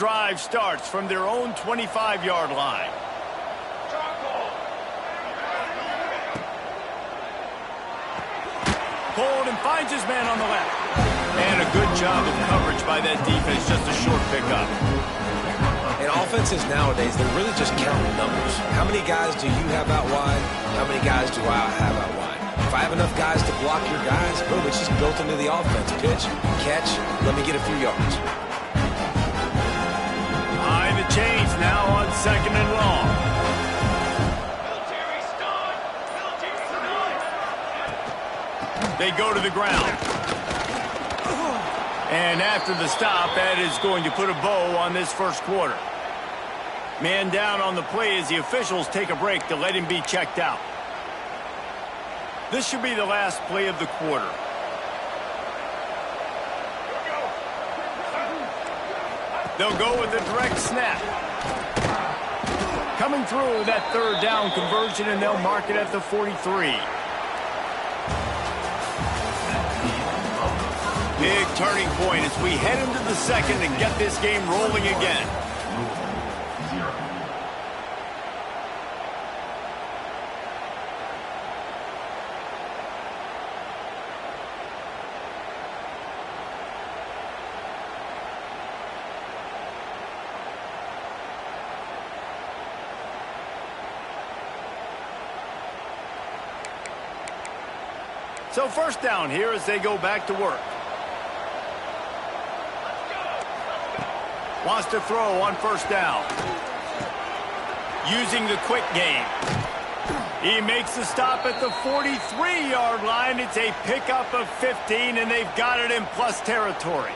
drive starts from their own 25-yard line. Pulled and finds his man on the left. And a good job of coverage by that defense, just a short pickup. In offenses nowadays, they're really just counting numbers. How many guys do you have out wide? How many guys do I have out wide? If I have enough guys to block your guys, boom, it's just built into the offense. Pitch, catch, let me get a few yards. Behind the chains now on 2nd and long. They go to the ground. And after the stop, that is going to put a bow on this first quarter. Man down on the play as the officials take a break to let him be checked out. This should be the last play of the quarter. They'll go with a direct snap. Coming through that 3rd down conversion, and they'll mark it at the 43. Big turning point as we head into the second and get this game rolling again. So first down here as they go back to work. Wants to throw on first down. Using the quick game. He makes the stop at the 43-yard line. It's a pickup of 15, and they've got it in plus territory.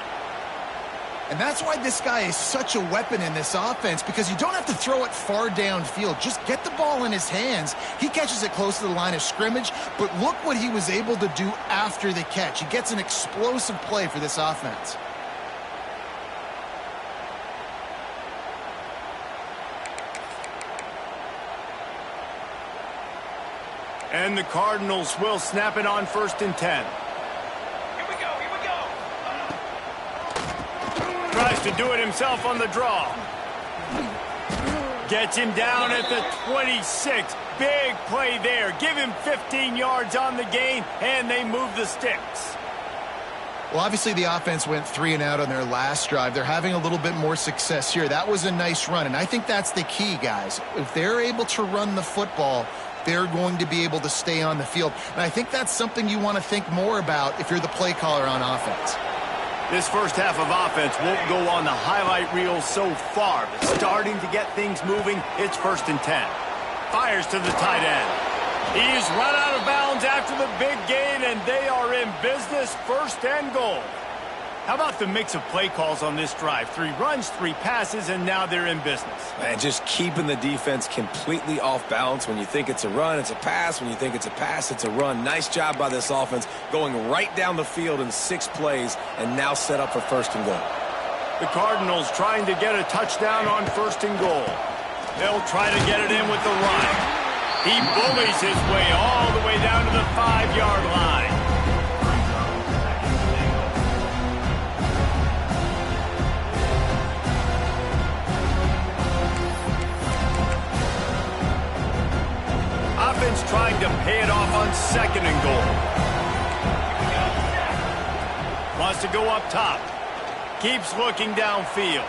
And that's why this guy is such a weapon in this offense, because you don't have to throw it far downfield. Just get the ball in his hands. He catches it close to the line of scrimmage, but look what he was able to do after the catch. He gets an explosive play for this offense. And the Cardinals will snap it on 1st and 10. Tries to do it himself on the draw. Gets him down at the 26. Big play there. Give him 15 yards on the gain, and they move the sticks. Well, obviously the offense went 3 and out on their last drive. They're having a little bit more success here. That was a nice run, and I think that's the key, guys. If they're able to run the football, they're going to be able to stay on the field. And I think that's something you want to think more about if you're the play caller on offense. This first half of offense won't go on the highlight reel so far, but starting to get things moving, it's 1st and 10. Fires to the tight end. He's run out of bounds after the big gain, and they are in business, 1st and goal. How about the mix of play calls on this drive? 3 runs, 3 passes, and now they're in business. Man, just keeping the defense completely off balance. When you think it's a run, it's a pass. When you think it's a pass, it's a run. Nice job by this offense, going right down the field in 6 plays, and now set up for 1st and goal. The Cardinals trying to get a touchdown on 1st and goal. They'll try to get it in with the run. He bullies his way all the way down to the 5-yard line. Offense trying to pay it off on 2nd and goal. Wants to go up top. Keeps looking downfield.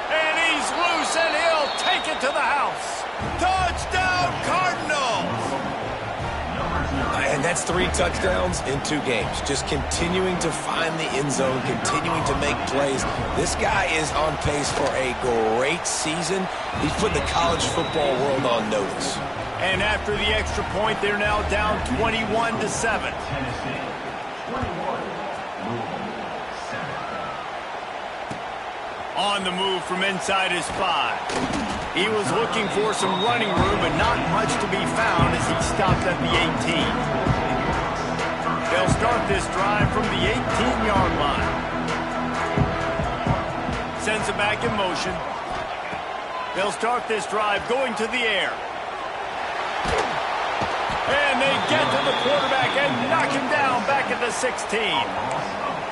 And he's loose, and he'll take it to the house. Touchdown, Cardinals! And that's 3 touchdowns in 2 games. Just continuing to find the end zone, continuing to make plays. This guy is on pace for a great season. He's put the college football world on notice. And after the extra point, they're now down 21-7. On the move from inside his 5. He was looking for some running room, but not much to be found as he stopped at the 18. They'll start this drive from the 18-yard line. Sends it back in motion. They'll start this drive going to the air. And they get to the quarterback and knock him down back at the 16.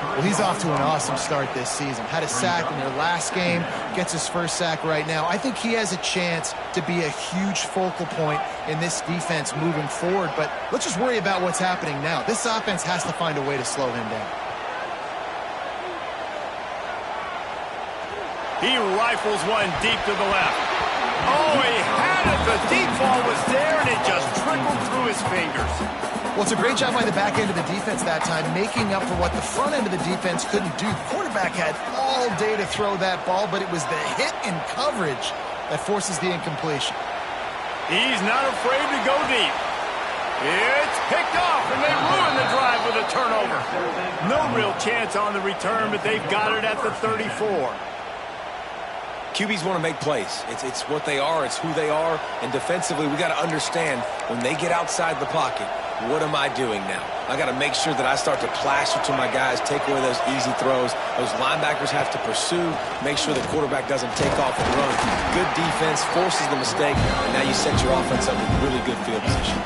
Well, he's off to an awesome start this season. Had a sack in their last game, gets his first sack right now. I think he has a chance to be a huge focal point in this defense moving forward, but let's just worry about what's happening now. This offense has to find a way to slow him down. He rifles one deep to the left. Oh, he had it. The deep ball was there, and it just trickled through his fingers. Well, it's a great job by the back end of the defense that time, making up for what the front end of the defense couldn't do. The quarterback had all day to throw that ball, but it was the hit in coverage that forces the incompletion. He's not afraid to go deep. It's picked off, and they ruin the drive with a turnover. No real chance on the return, but they've got it at the 34. QBs want to make plays. It's what they are. It's who they are. And defensively, we got to understand when they get outside the pocket, what am I doing now? I got to make sure that I start to plaster to my guys, take away those easy throws. Those linebackers have to pursue, make sure the quarterback doesn't take off and run. Good defense forces the mistake, and now you set your offense up with really good field position.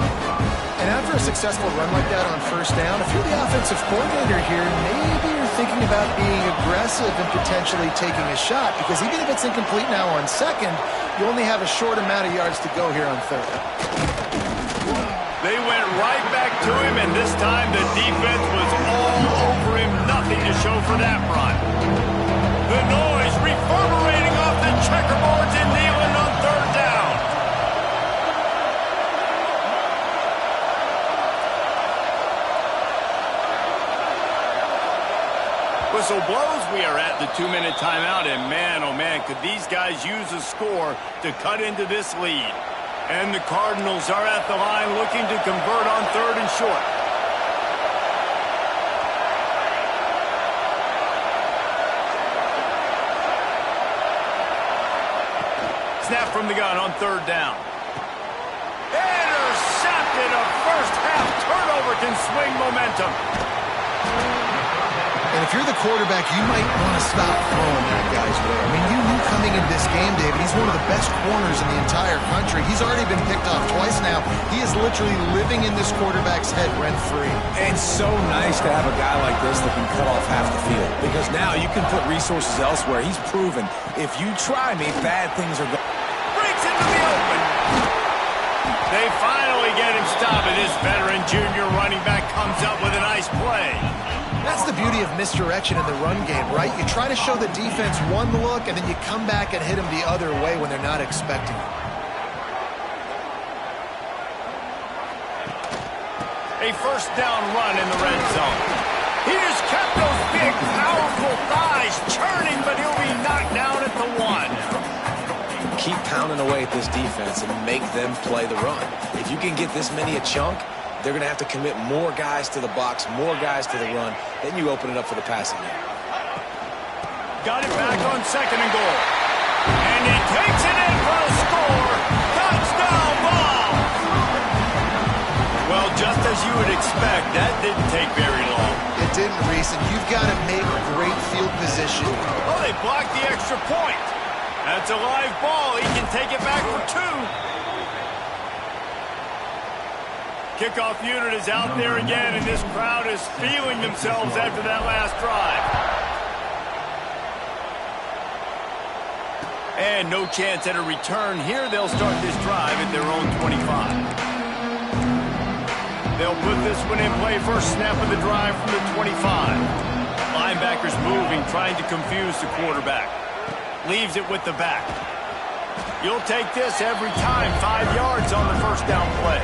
And after a successful run like that on first down, if you're the offensive coordinator here, maybe you're thinking about being aggressive and potentially taking a shot, because even if it's incomplete now on second, you only have a short amount of yards to go here on third. They went right back to him, and this time the defense was all over him. Nothing to show for that run. The noise reverberating off the checkerboards and kneeling on third down. Whistle blows. We are at the 2-minute timeout, and man, oh man, could these guys use a score to cut into this lead. And the Cardinals are at the line looking to convert on third and short. Snap from the gun on third down. Intercepted. A first half turnover can swing momentum. And if you're the quarterback, you might want to stop throwing that guy's way. I mean, you knew coming into this game, David, he's one of the best corners in the entire country. He's already been picked off twice now. He is literally living in this quarterback's head rent-free. And so nice to have a guy like this that can cut off half the field, because now you can put resources elsewhere. He's proven, if you try me, bad things are going. Breaks into the open. They finally get him stopped, and this veteran junior running back comes up with a nice play. That's the beauty of misdirection in the run game, right? You try to show the defense one look, and then you come back and hit them the other way when they're not expecting it. A first down run in the red zone. He just kept those big, powerful thighs churning, but he'll be knocked down at the 1. Keep pounding away at this defense and make them play the run. If you can get this many a chunk, they're going to have to commit more guys to the box, more guys to the run. Then you open it up for the passing game. Got it back on second and goal. And he takes it in for a score. Touchdown ball. Well, just as you would expect, that didn't take very long. It didn't, Reese, and you've got to make great field position. Oh, they blocked the extra point. That's a live ball. He can take it back for 2. Kickoff unit is out there again, and this crowd is feeling themselves after that last drive. And no chance at a return here. They'll start this drive at their own 25. They'll put this one in play. First snap of the drive from the 25. Linebackers moving, trying to confuse the quarterback. Leaves it with the back. You'll take this every time. 5 yards on the first down play.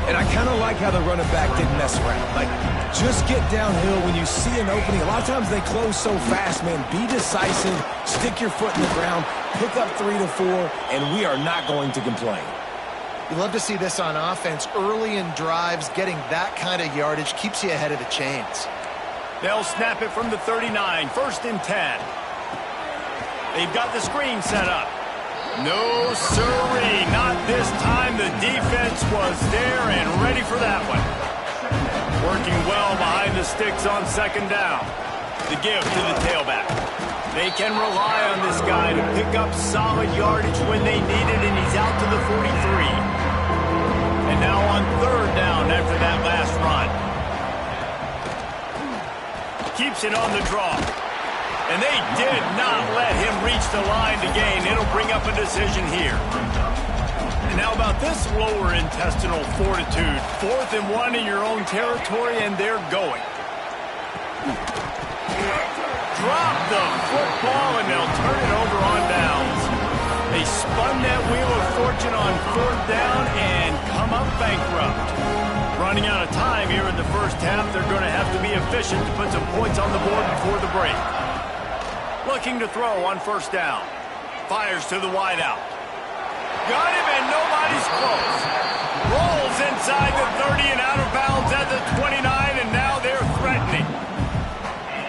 And I kind of like how the running back didn't mess around. Like, just get downhill when you see an opening. A lot of times they close so fast, man. Be decisive, stick your foot in the ground, pick up 3 to 4, and we are not going to complain. You love to see this on offense. Early in drives, getting that kind of yardage keeps you ahead of the chains. They'll snap it from the 39, first and 10. They've got the screen set up. No, sirree, not this time. The defense was there and ready for that one. Working well behind the sticks on second down. The give to the tailback. They can rely on this guy to pick up solid yardage when they need it, and he's out to the 43. And now on third down after that last run. keeps it on the draw. And they did not let him reach the line to gain. It'll bring up a decision here. And now about this lower intestinal fortitude. 4th and 1 in your own territory, and they're going. Drop the football, and they'll turn it over on downs. They spun that wheel of fortune on 4th down and come up bankrupt. Running out of time here in the first half, they're going to have to be efficient to put some points on the board before the break. Looking to throw on 1st down. Fires to the wideout. Got him, and nobody's close. Rolls inside the 30 and out of bounds at the 29, and now they're threatening.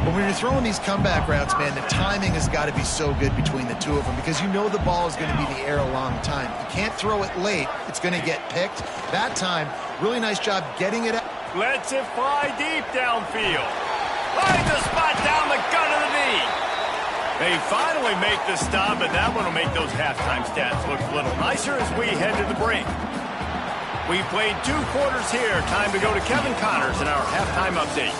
But when you're throwing these comeback routes, man, the timing has got to be so good between the two of them because you know the ball is going to be in the air a long time. You can't throw it late. It's going to get picked. That time, really nice job getting it out. Lets it fly deep downfield. Finds the spot down the gut of the knee. They finally make the stop, and that one will make those halftime stats look a little nicer as we head to the break. We played 2 quarters here. Time to go to Kevin Connors in our halftime update.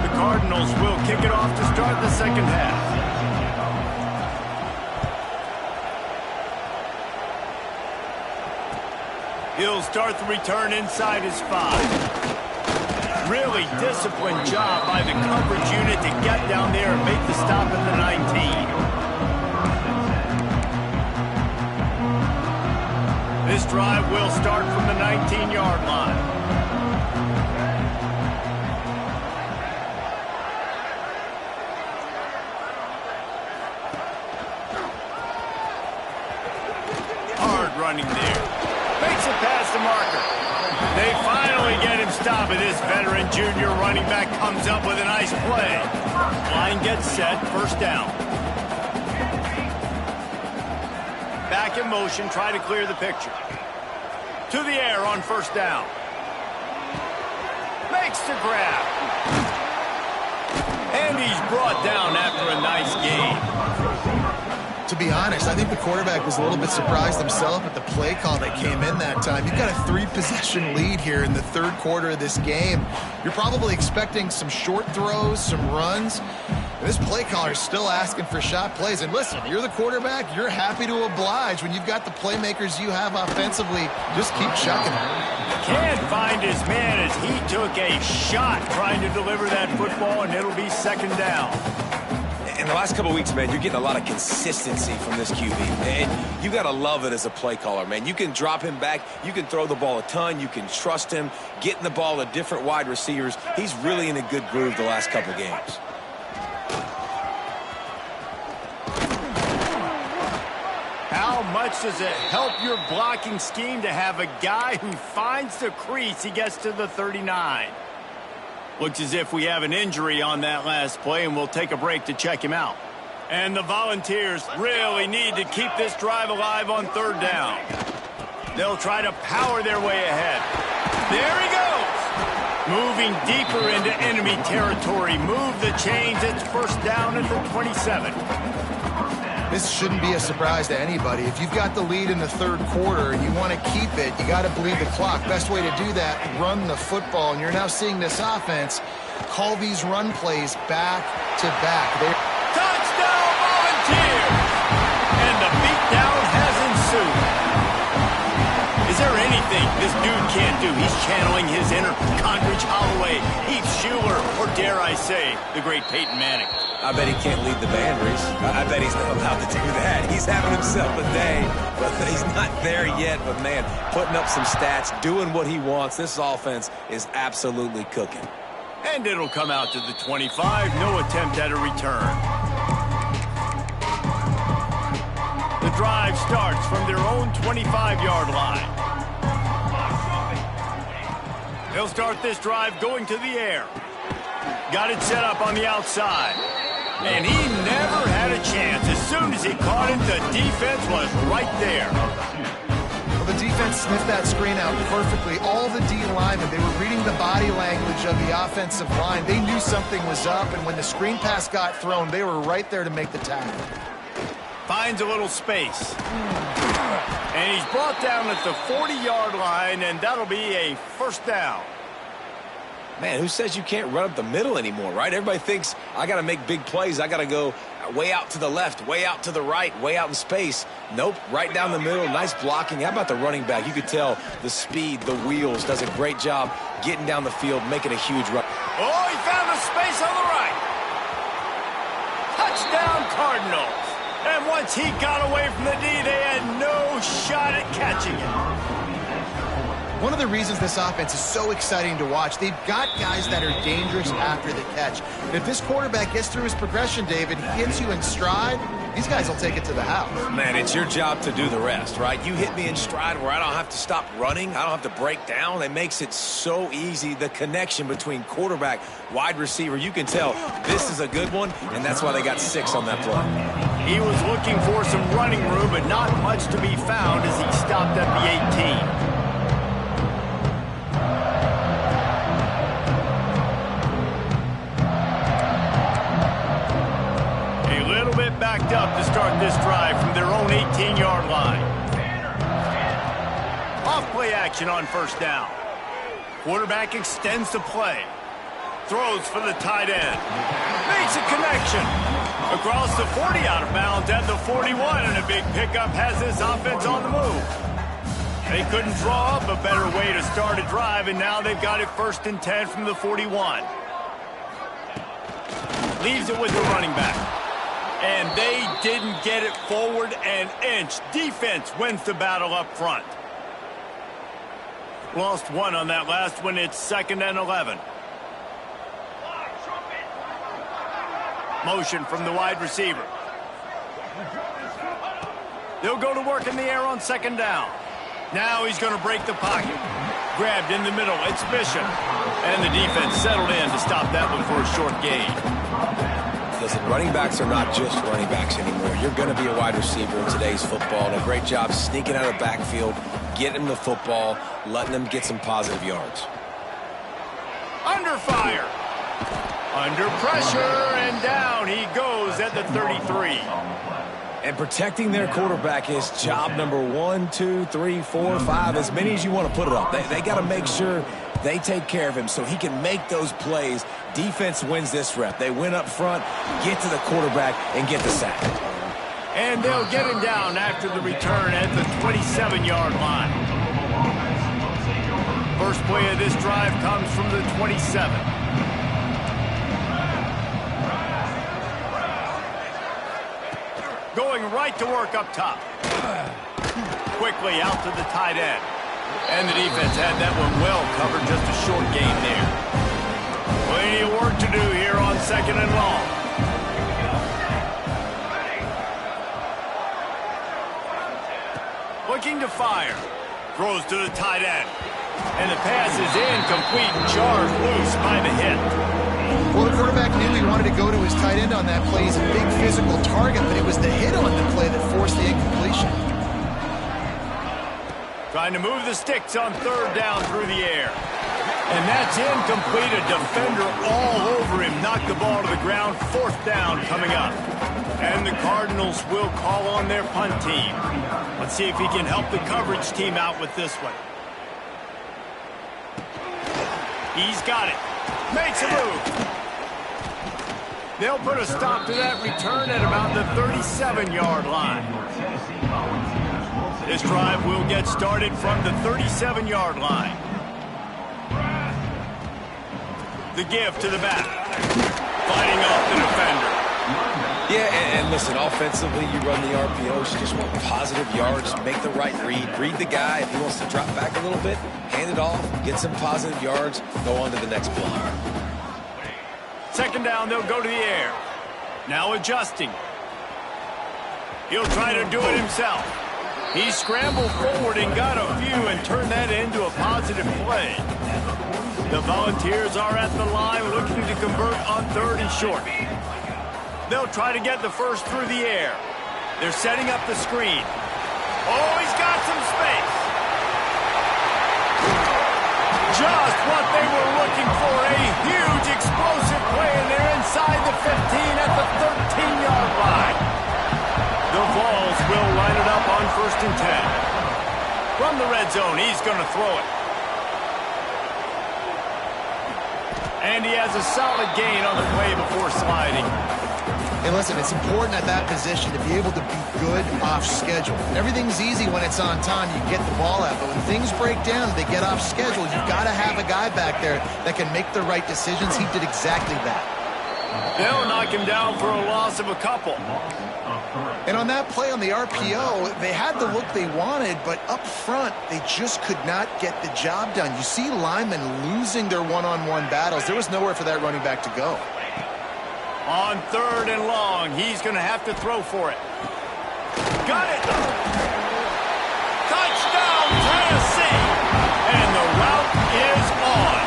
The Cardinals will kick it off to start the second half. He'll start the return inside his 5. Really disciplined job by the coverage unit to get down there and make the stop at the 19. This drive will start from the 19-yard line. Hard running there. Makes it past the marker. They finally get him stopped, and this veteran junior running back comes up with a nice play. Line gets set, 1st down. Back in motion, try to clear the picture. To the air on 1st down. Makes the grab. And he's brought down after a nice gain. To be honest, I think the quarterback was a little bit surprised himself at the play call that came in that time. You've got a 3-possession lead here in the 3rd quarter of this game. You're probably expecting some short throws, some runs. And this play caller is still asking for shot plays. And listen, you're the quarterback. You're happy to oblige. When you've got the playmakers you have offensively, just keep chucking it. Can't find his man as he took a shot trying to deliver that football, and it'll be 2nd down. In the last couple of weeks, man, you're getting a lot of consistency from this QB. And you got to love it as a play caller, man. You can drop him back. You can throw the ball a ton. You can trust him, getting the ball to different wide receivers. He's really in a good groove the last couple games. How much does it help your blocking scheme to have a guy who finds the crease? He gets to the 39. Looks as if we have an injury on that last play, and we'll take a break to check him out. And the Volunteers really need to keep this drive alive on 3rd down. They'll try to power their way ahead. There he goes. Moving deeper into enemy territory. Move the chains. It's 1st down at the 27. This shouldn't be a surprise to anybody. If you've got the lead in the 3rd quarter and you want to keep it, you got to bleed the clock. Best way to do that, run the football. And you're now seeing this offense call these run plays back to back. Touchdown, Volunteers! And the beatdown has ensued. Is there anything this dude can't do? He's channeling his inner Condridge Holloway, Heath Schuler, or dare I say, the great Peyton Manning. I bet he can't lead the band, Reese. I bet he's not allowed to do that. He's having himself a day, but he's not there yet. But, man, putting up some stats, doing what he wants. This offense is absolutely cooking. And it'll come out to the 25. No attempt at a return. The drive starts from their own 25-yard line. They'll start this drive going to the air. Got it set up on the outside. And he never had a chance. As soon as he caught it, the defense was right there. Well, the defense sniffed that screen out perfectly. All the D linemen, they were reading the body language of the offensive line. They knew something was up, and when the screen pass got thrown, they were right there to make the tackle. Finds a little space. And he's brought down at the 40-yard line, and that'll be a first down. Man, who says you can't run up the middle anymore, right? Everybody thinks I got to make big plays. I got to go way out to the left, way out to the right, way out in space. Nope, right down the middle. Nice blocking. How about the running back? You could tell the speed, the wheels, does a great job getting down the field, making a huge run. Oh, he found a space on the right. Touchdown, Cardinals. And once he got away from the D, they had no shot at catching it. One of the reasons this offense is so exciting to watch, they've got guys that are dangerous after the catch. And if this quarterback gets through his progression, David, hits you in stride, these guys will take it to the house. Man, it's your job to do the rest, right? You hit me in stride where I don't have to stop running. I don't have to break down. It makes it so easy. The connection between quarterback, wide receiver, you can tell this is a good one, and that's why they got 6 on that play. He was looking for some running room, but not much to be found as he stopped at the 18. Backed up to start this drive from their own 18-yard line. Off play action on first down. Quarterback extends the play. Throws for the tight end. Makes a connection. Across the 40, out of bounds at the 41, and a big pickup has this offense on the move. They couldn't draw up a better way to start a drive, and now they've got it 1st and 10 from the 41. Leaves it with the running back. And they didn't get it forward an inch. Defense wins the battle up front. Lost 1 on that last one. It's 2nd and 11. Motion from the wide receiver. They'll go to work in the air on 2nd down. Now he's going to break the pocket. Grabbed in the middle. It's Bishop. And the defense settled in to stop that one for a short gain. Listen, running backs are not just running backs anymore. You're going to be a wide receiver in today's football. And a great job sneaking out of the backfield, getting them the football, letting them get some positive yards. Under fire. Under pressure, and down he goes at the 33. And protecting their quarterback is job number 1, 2, 3, 4, 5, as many as you want to put it up. They got to make sure they take care of him so he can make those plays. Defense wins this rep. They win up front, get to the quarterback, and get the sack. And they'll get him down after the return at the 27-yard line. First play of this drive comes from the 27. Going right to work up top. Quickly out to the tight end. And the defense had that one well covered, just a short gain there. Plenty of work to do here on 2nd and long. Looking to fire. Throws to the tight end. And the pass is incomplete, jarred loose by the hit. Well, the quarterback knew he wanted to go to his tight end on that play. He's a big physical target, but it was the hit on the play that forced the incompletion. Trying to move the sticks on 3rd down through the air. And that's incomplete. A defender all over him. Knocked the ball to the ground. 4th down coming up. And the Cardinals will call on their punt team. Let's see if he can help the coverage team out with this one. He's got it. Makes a move. They'll put a stop to that return at about the 37-yard line. This drive will get started from the 37-yard line. The give to the back. Fighting off the defender. Yeah, and listen, offensively, you run the RPOs. You just want positive yards, make the right read the guy. If he wants to drop back a little bit, hand it off, get some positive yards, go on to the next play. 2nd down, they'll go to the air. Now adjusting. He'll try to do it himself. He scrambled forward and got a few and turned that into a positive play. The Volunteers are at the line looking to convert on 3rd and short. They'll try to get the first through the air. They're setting up the screen. Oh, he's got some space. Just what they were looking for, a huge explosive play, and they're inside the 15 at the 13-yard line. The Vols will line it up on 1st and 10. From the red zone, he's going to throw it. And he has a solid gain on the play before sliding. Hey, listen, it's important at that position to be able to be good off schedule. Everything's easy when it's on time. You get the ball out. But when things break down, they get off schedule. You've got to have a guy back there that can make the right decisions. He did exactly that. They'll knock him down for a loss of a couple. And on that play on the RPO, they had the look they wanted, but up front, they just could not get the job done. You see linemen losing their one-on-one battles. There was nowhere for that running back to go. On 3rd and long, he's going to have to throw for it. Got it! Touchdown, Tennessee! And the route is on.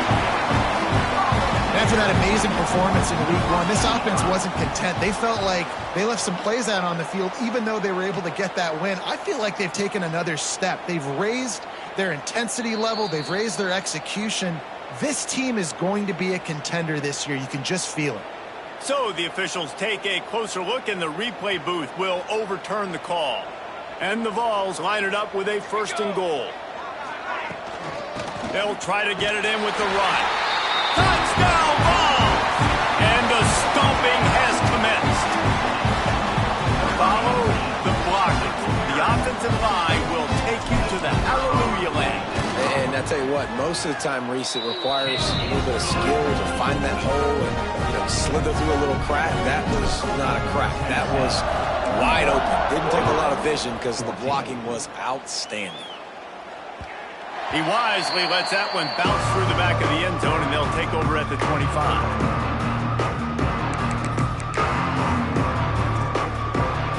After that amazing performance in Week 1, this offense wasn't content. They felt like they left some plays out on the field, even though they were able to get that win. I feel like they've taken another step. They've raised their intensity level. They've raised their execution. This team is going to be a contender this year. You can just feel it. So the officials take a closer look, and the replay booth will overturn the call. And the Vols line it up with a 1st and goal. They'll try to get it in with the run. Touchdown, Vols! And the stomping has commenced. Follow the blocking. The offensive line will take you to the hallelujah land. And I tell you what, most of the time, Reese, it requires a little bit of skill to find that hole and slither through a little crack. That was not a crack. That was wide open. Didn't take a lot of vision because the blocking was outstanding. He wisely lets that one bounce through the back of the end zone, and they'll take over at the 25.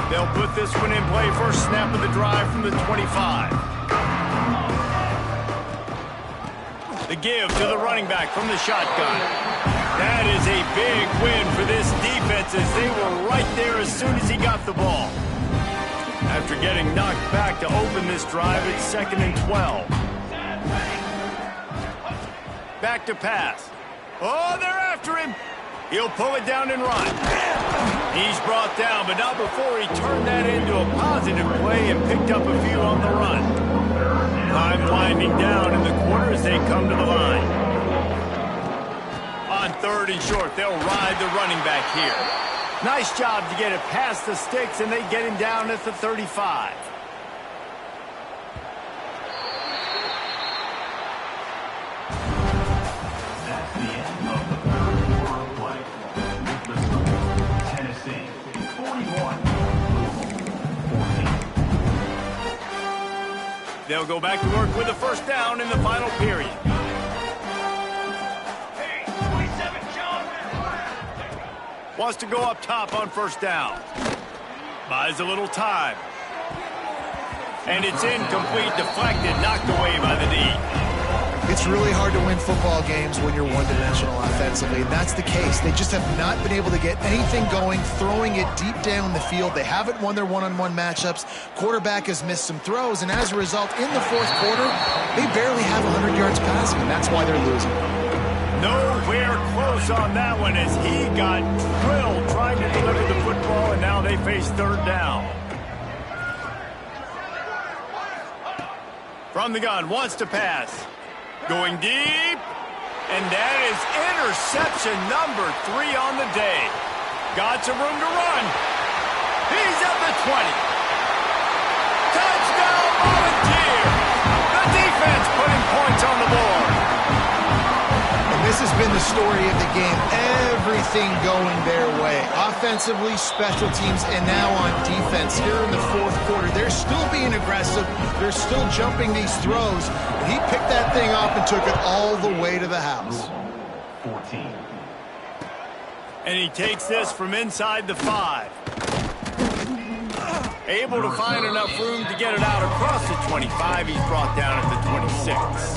They'll put this one in play. First snap of the drive from the 25. The give to the running back from the shotgun. That is a big win for this defense, as they were right there as soon as he got the ball. After getting knocked back to open this drive, it's 2nd and 12. Back to pass. Oh, they're after him. He'll pull it down and run. He's brought down, but not before he turned that into a positive play and picked up a few on the run. Time winding down in the quarter as they come to the line. On 3rd and short, they'll ride the running back here. Nice job to get it past the sticks, and they get him down at the 35. That's the end of the 3rd quarter of play. The score, Tennessee 41, Louisville 14. They'll go back to work with a 1st down in the final period. Wants to go up top on 1st down. Buys a little time. And it's incomplete, deflected, knocked away by the D. It's really hard to win football games when you're one-dimensional offensively, and that's the case. They just have not been able to get anything going, throwing it deep down the field. They haven't won their one-on-one matchups. Quarterback has missed some throws, and as a result, in the 4th quarter, they barely have 100 yards passing, and that's why they're losing. Nowhere close on that one, as he got drilled trying to deliver the football, and now they face 3rd down. From the gun, wants to pass. Going deep, and that is interception number 3 on the day. Got some room to run. He's at the 20. Touchdown, Volunteer! The defense putting points on the board. This has been the story of the game. Everything going their way. Offensively, special teams, and now on defense here in the 4th quarter. They're still being aggressive. They're still jumping these throws. And he picked that thing up and took it all the way to the house. 14. And he takes this from inside the 5. Able to find enough room to get it out across the 25. He's brought down at the 26.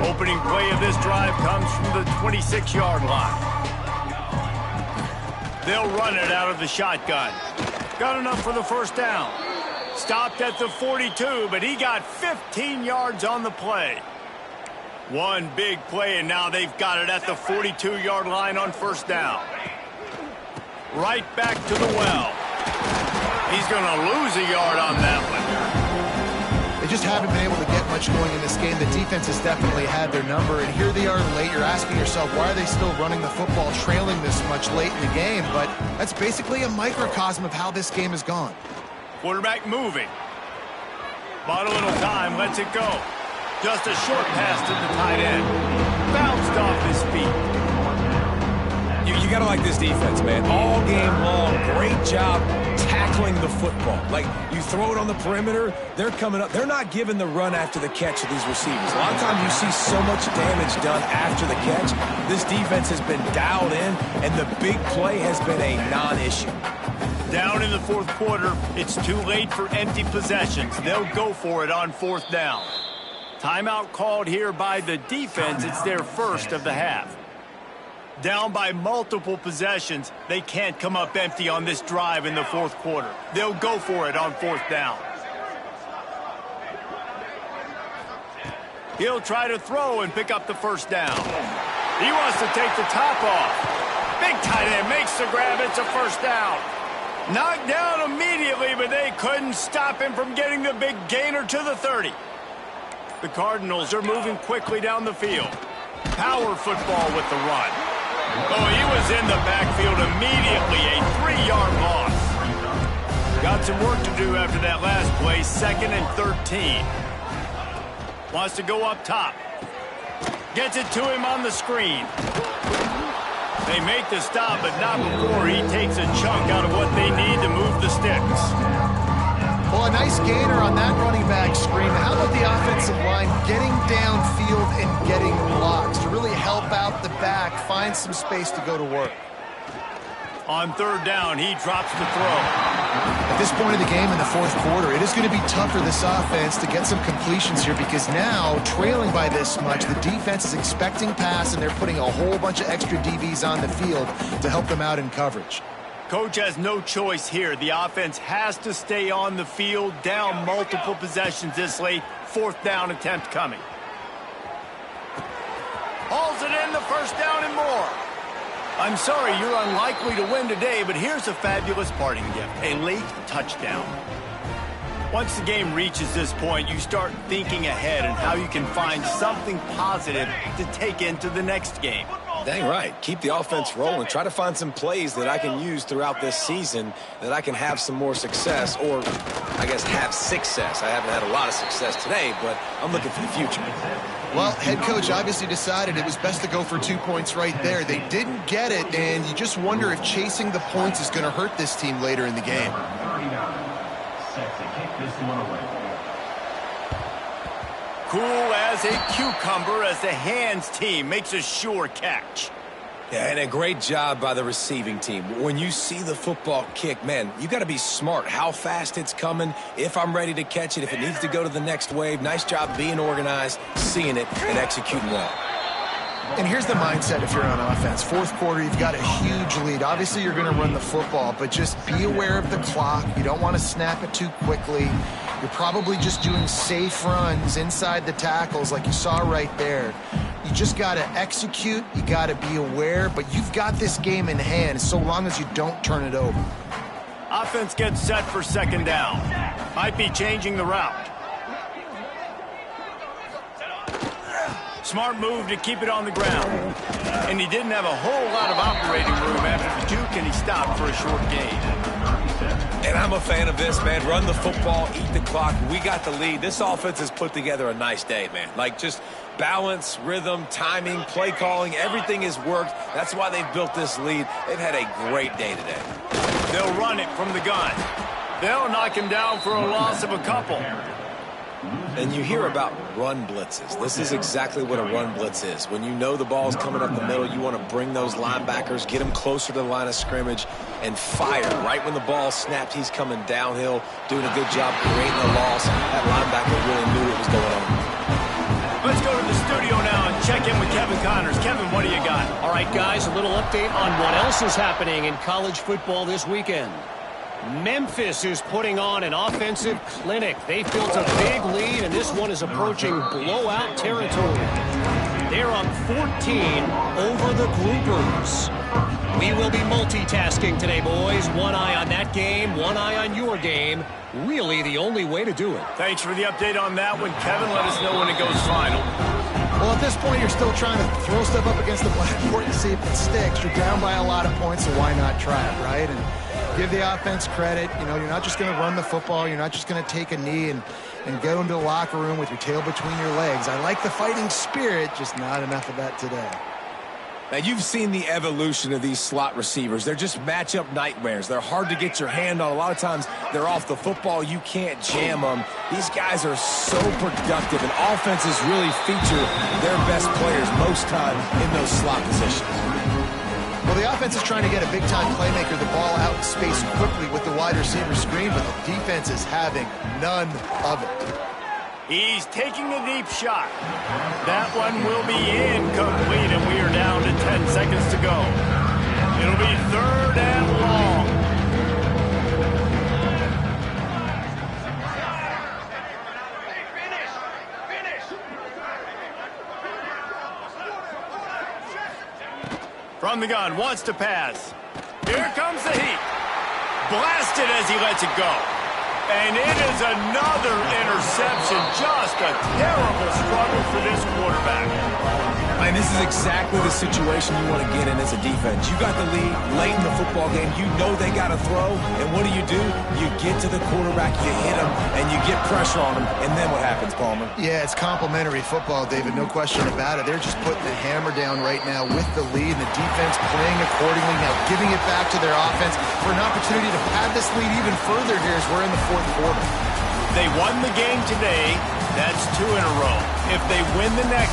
Opening play of this drive comes from the 26-yard line. They'll run it out of the shotgun. Got enough for the 1st down. Stopped at the 42, but he got 15 yards on the play. One big play, and now they've got it at the 42-yard line on 1st down. Right back to the well. He's going to lose a yard on that one. They just haven't been able to get much going in this game. The defense has definitely had their number, and here they are late. You're asking yourself, why are they still running the football, trailing this much late in the game? But that's basically a microcosm of how this game has gone. Quarterback moving. Bought a little time, lets it go. Just a short pass to the tight end. Bounced off his feet. You got to like this defense, man. All game long, great job tackling the football. Like, you throw it on the perimeter, they're coming up. They're not giving the run after the catch to these receivers. A lot of times you see so much damage done after the catch. This defense has been dialed in, and the big play has been a non-issue. Down in the fourth quarter, it's too late for empty possessions. They'll go for it on fourth down. Timeout called here by the defense. It's their first of the half. Down by multiple possessions, they can't come up empty on this drive in the fourth quarter. They'll go for it on fourth down. He'll try to throw and pick up the first down. He wants to take the top off. Big tight end makes the grab. It's a first down. Knocked down immediately, but they couldn't stop him from getting the big gainer to the 30. The Cardinals are moving quickly down the field. Power football with the run. Oh, he was in the backfield immediately. A 3-yard loss. Got some work to do after that last play. 2nd and 13. Wants to go up top. Gets it to him on the screen. They make the stop, but not before he takes a chunk out of what they need to move the sticks. Well, a nice gainer on that running back screen. How about the offensive line getting downfield and getting blocks to really help out the back, find some space to go to work? On third down, he drops the throw. At this point of the game in the fourth quarter, it is going to be tough for this offense to get some completions here because now, trailing by this much, the defense is expecting pass, and they're putting a whole bunch of extra DBs on the field to help them out in coverage. Coach has no choice here. The offense has to stay on the field, down multiple possessions this late. Fourth down attempt coming. Hauls it in, the first down and more. I'm sorry you're unlikely to win today, but here's a fabulous parting gift, a late touchdown. Once the game reaches this point, you start thinking ahead and how you can find something positive to take into the next game. Dang right. Keep the offense rolling. Try to find some plays that I can use throughout this season that I can have some more success, or I guess have success. I haven't had a lot of success today, but I'm looking for the future. Well, head coach obviously decided it was best to go for 2 points right there. They didn't get it, and you just wonder if chasing the points is going to hurt this team later in the game. 39. Set to kick this one away. Cool as a cucumber as the hands team makes a sure catch. Yeah, and a great job by the receiving team. When you see the football kick, man, you got to be smart how fast it's coming, if I'm ready to catch it, if it needs to go to the next wave. Nice job being organized, seeing it, and executing well. And here's the mindset if you're on offense. Fourth quarter, you've got a huge lead. Obviously, you're going to run the football, but just be aware of the clock. You don't want to snap it too quickly. You're probably just doing safe runs inside the tackles like you saw right there. You just got to execute. You got to be aware, but you've got this game in hand so long as you don't turn it over. Offense gets set for second down. Might be changing the route. Smart move to keep it on the ground. And he didn't have a whole lot of operating room after the juke, and he stopped for a short gain. And I'm a fan of this, man. Run the football, eat the clock. We got the lead. This offense has put together a nice day, man. Like, just balance, rhythm, timing, play calling, everything has worked. That's why they've built this lead. They've had a great day today. They'll run it from the gun. They'll knock him down for a loss of a couple. And you hear about run blitzes. This is exactly what a run blitz is. When you know the ball's coming up the middle, you want to bring those linebackers, get them closer to the line of scrimmage, and fire. Right when the ball snapped, he's coming downhill, doing a good job creating a loss. That linebacker really knew what was going on. Let's go to the studio now and check in with Kevin Connors. Kevin, what do you got? All right, guys, a little update on what else is happening in college football this weekend. Memphis is putting on an offensive clinic. They've built a big lead, and this one is approaching blowout territory. They're up 14 over the Groupers. We will be multitasking today, boys. One eye on that game, one eye on your game. Really the only way to do it. Thanks for the update on that one, Kevin. Let us know when it goes final. Well, at this point, you're still trying to throw stuff up against the blackboard to see if it sticks. You're down by a lot of points, so why not try it, right? And give the offense credit. You know, you're not just going to run the football. You're not just going to take a knee and go into the locker room with your tail between your legs. I like the fighting spirit, just not enough of that today. Now, you've seen the evolution of these slot receivers. They're just matchup nightmares. They're hard to get your hand on. A lot of times, they're off the football. You can't jam them. These guys are so productive, and offenses really feature their best players most time in those slot positions. Well, the offense is trying to get a big-time playmaker the ball out in space quickly with the wide receiver screen, but the defense is having none of it. He's taking a deep shot. That one will be incomplete, and we are down to 10 seconds to go. It'll be 3rd and long. From the gun, wants to pass. Here comes the heat. Blasted as he lets it go. And it is another interception. Just a terrible struggle for this quarterback. And this is exactly the situation you want to get in as a defense. You got the lead late in the football game. You know they got to throw. And what do? You get to the quarterback, you hit him, and you get pressure on him. And then what happens, Palmer? Yeah, it's complimentary football, David. No question about it. They're just putting the hammer down right now with the lead, and the defense playing accordingly. Now giving it back to their offense for an opportunity to pad this lead even further here as we're in the 4th quarter. They won the game today. That's 2 in a row. If they win the next